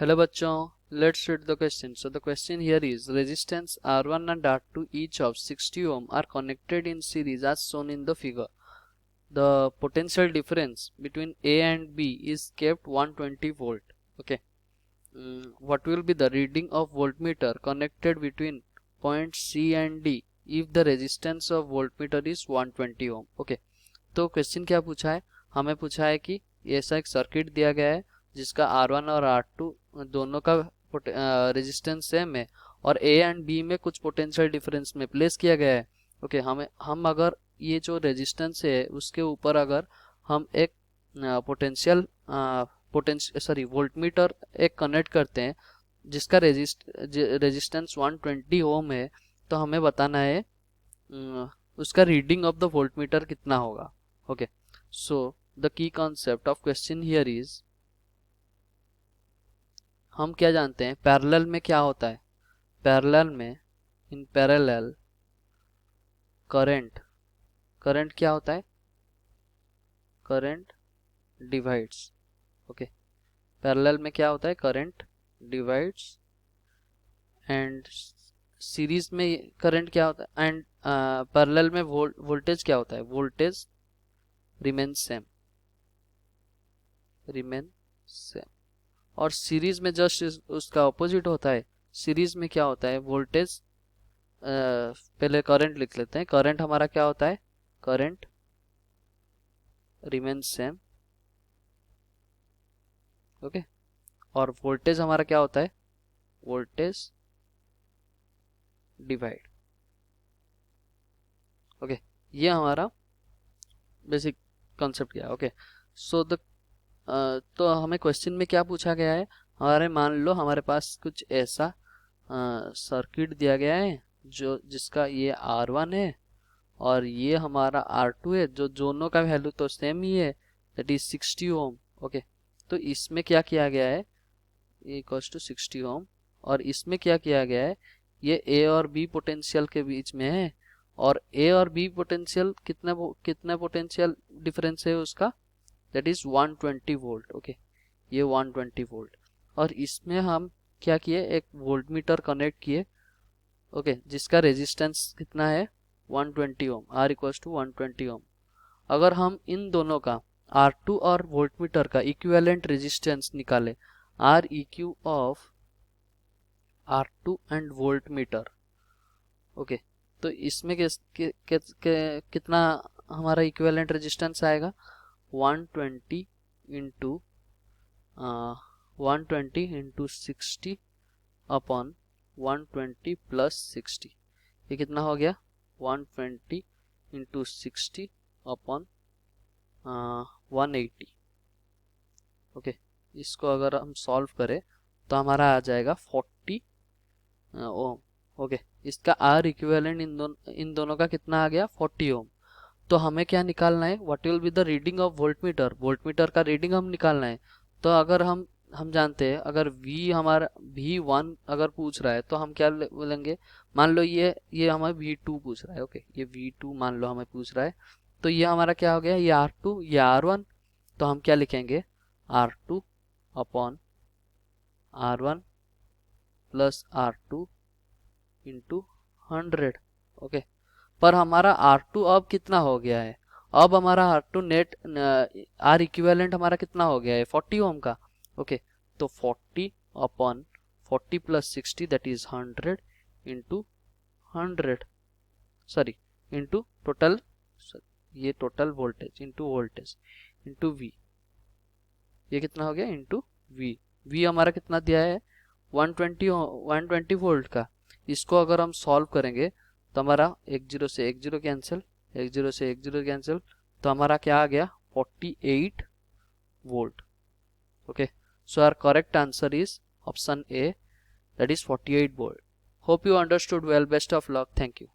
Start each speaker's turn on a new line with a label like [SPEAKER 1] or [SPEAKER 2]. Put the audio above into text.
[SPEAKER 1] Hello बच्चों, let's read the question. So the question here is resistance R1 and R2 each of 60 ohm are connected in series as shown in the figure. The potential difference between A and B is kept 120 volt. Okay. What will be the reading of voltmeter connected between points C and D if the resistance of voltmeter is 120 ohm? Okay. तो question क्या पूछा है, हमें पूछा है कि ऐसा एक सर्किट दिया गया है जिसका R1 और R2 दोनों का रेजिस्टेंस सेम है और A एंड B में कुछ पोटेंशियल डिफरेंस में प्लेस किया गया है. ओके, हम अगर ये जो रेजिस्टेंस है उसके ऊपर अगर हम एक वोल्टमीटर एक कनेक्ट करते हैं जिसका रेजिस्टेंस 120 ओम है, तो हमें बताना है उसका रीडिंग ऑफ द वोल्टमीटर कितना होगा. Okay, so the key concept of question here is, हम क्या जानते हैं पैरेलल में क्या होता है. पैरेलल में इन पैरेलल करंट क्या होता है, करंट डिवाइड्स. ओके, पैरेलल में क्या होता है, करंट डिवाइड्स. एंड सीरीज में करंट क्या होता है, एंड पैरेलल में वोल्टेज क्या होता है, वोल्टेज रिमेन सेम. और सीरीज में जस्ट उसका ऑपोजिट होता है. सीरीज में क्या होता है, वोल्टेज पहले करंट लिख लेते हैं. करंट हमारा क्या होता है, करंट रिमेन सेम. ओके, और वोल्टेज हमारा क्या होता है, वोल्टेज डिवाइड. ओके, ये हमारा बेसिक कॉन्सेप्ट क्या है. ओके, सो द तो हमें क्वेश्चन में क्या पूछा गया है, हमारे मान लो हमारे पास कुछ ऐसा सर्किट दिया गया है जो जिसका ये R1 है और ये हमारा R2 है, जो दोनों का वैल्यू तो सेम ही है, दैट इज 60 ओम. ओके, तो इसमें क्या किया गया है, इक्वल्स टू 60 ओम, और इसमें क्या किया गया है, ये A और B पोटेंशियल के बीच में है और A और B पोटेंशियल कितना पोटेंशियल डिफरेंस है उसका, दैट इज 120 वोल्ट. ओके, ये 120 वोल्ट, और इसमें हम क्या किए, एक वोल्टमीटर कनेक्ट किए. ओके, जिसका रेजिस्टेंस कितना है, 120 ohm, R equals to 120 ohm. अगर हम इन दोनों का R2 और वोल्टमीटर का इक्विवेलेंट रेजिस्टेंस निकाले, R eq of R2 and voltmeter. Okay, तो इसमें कितना हमारा इक्विवेलेंट रेजिस्टेंस आएगा, 120 इंटू 60 अपॉन 120 प्लस 60. ये कितना हो गया, 120 इंटू 60 अपॉन 180. ओके, इसको अगर हम सॉल्व करें तो हमारा आ जाएगा 40 ओम. ओके, इसका आर इक्विवेलेंट इन दोनों का कितना आ गया, 40 ओम. तो हमें क्या निकालना है, what will be the reading of voltmeter, voltmeter का रीडिंग हम निकालना है. तो अगर हम जानते हैं अगर V हमारा V1 अगर पूछ रहा है तो हम क्या बोलेंगे, मान लो ये हमें V2 पूछ रहा है. ओके, ये V2 मान लो हमें पूछ रहा है, तो ये हमारा क्या हो गया, ये R2 ये R1. तो हम क्या लिखेंगे, R2 upon R1 plus R2 into 100. Okay, पर हमारा R2 अब कितना हो गया है, अब हमारा R2 नेट R इक्विवेलेंट हमारा कितना हो गया है, 40 ओम का. ओके, तो 40 upon 40 plus 60 that is 100 into 100, sorry into total, ये टोटल वोल्टेज इंटू V. ये कितना हो गया, इंटू V हमारा कितना दिया है, 120 वोल्ट का. इसको अगर हम सॉल्व करेंगे तो हमारा 10 से 10 कैंसिल, 10 से 10 कैंसिल, तो हमारा क्या आ गया, 48 volt. Okay, so our correct answer is option A, that is 48 volt. Hope you understood well. Best of luck. Thank you.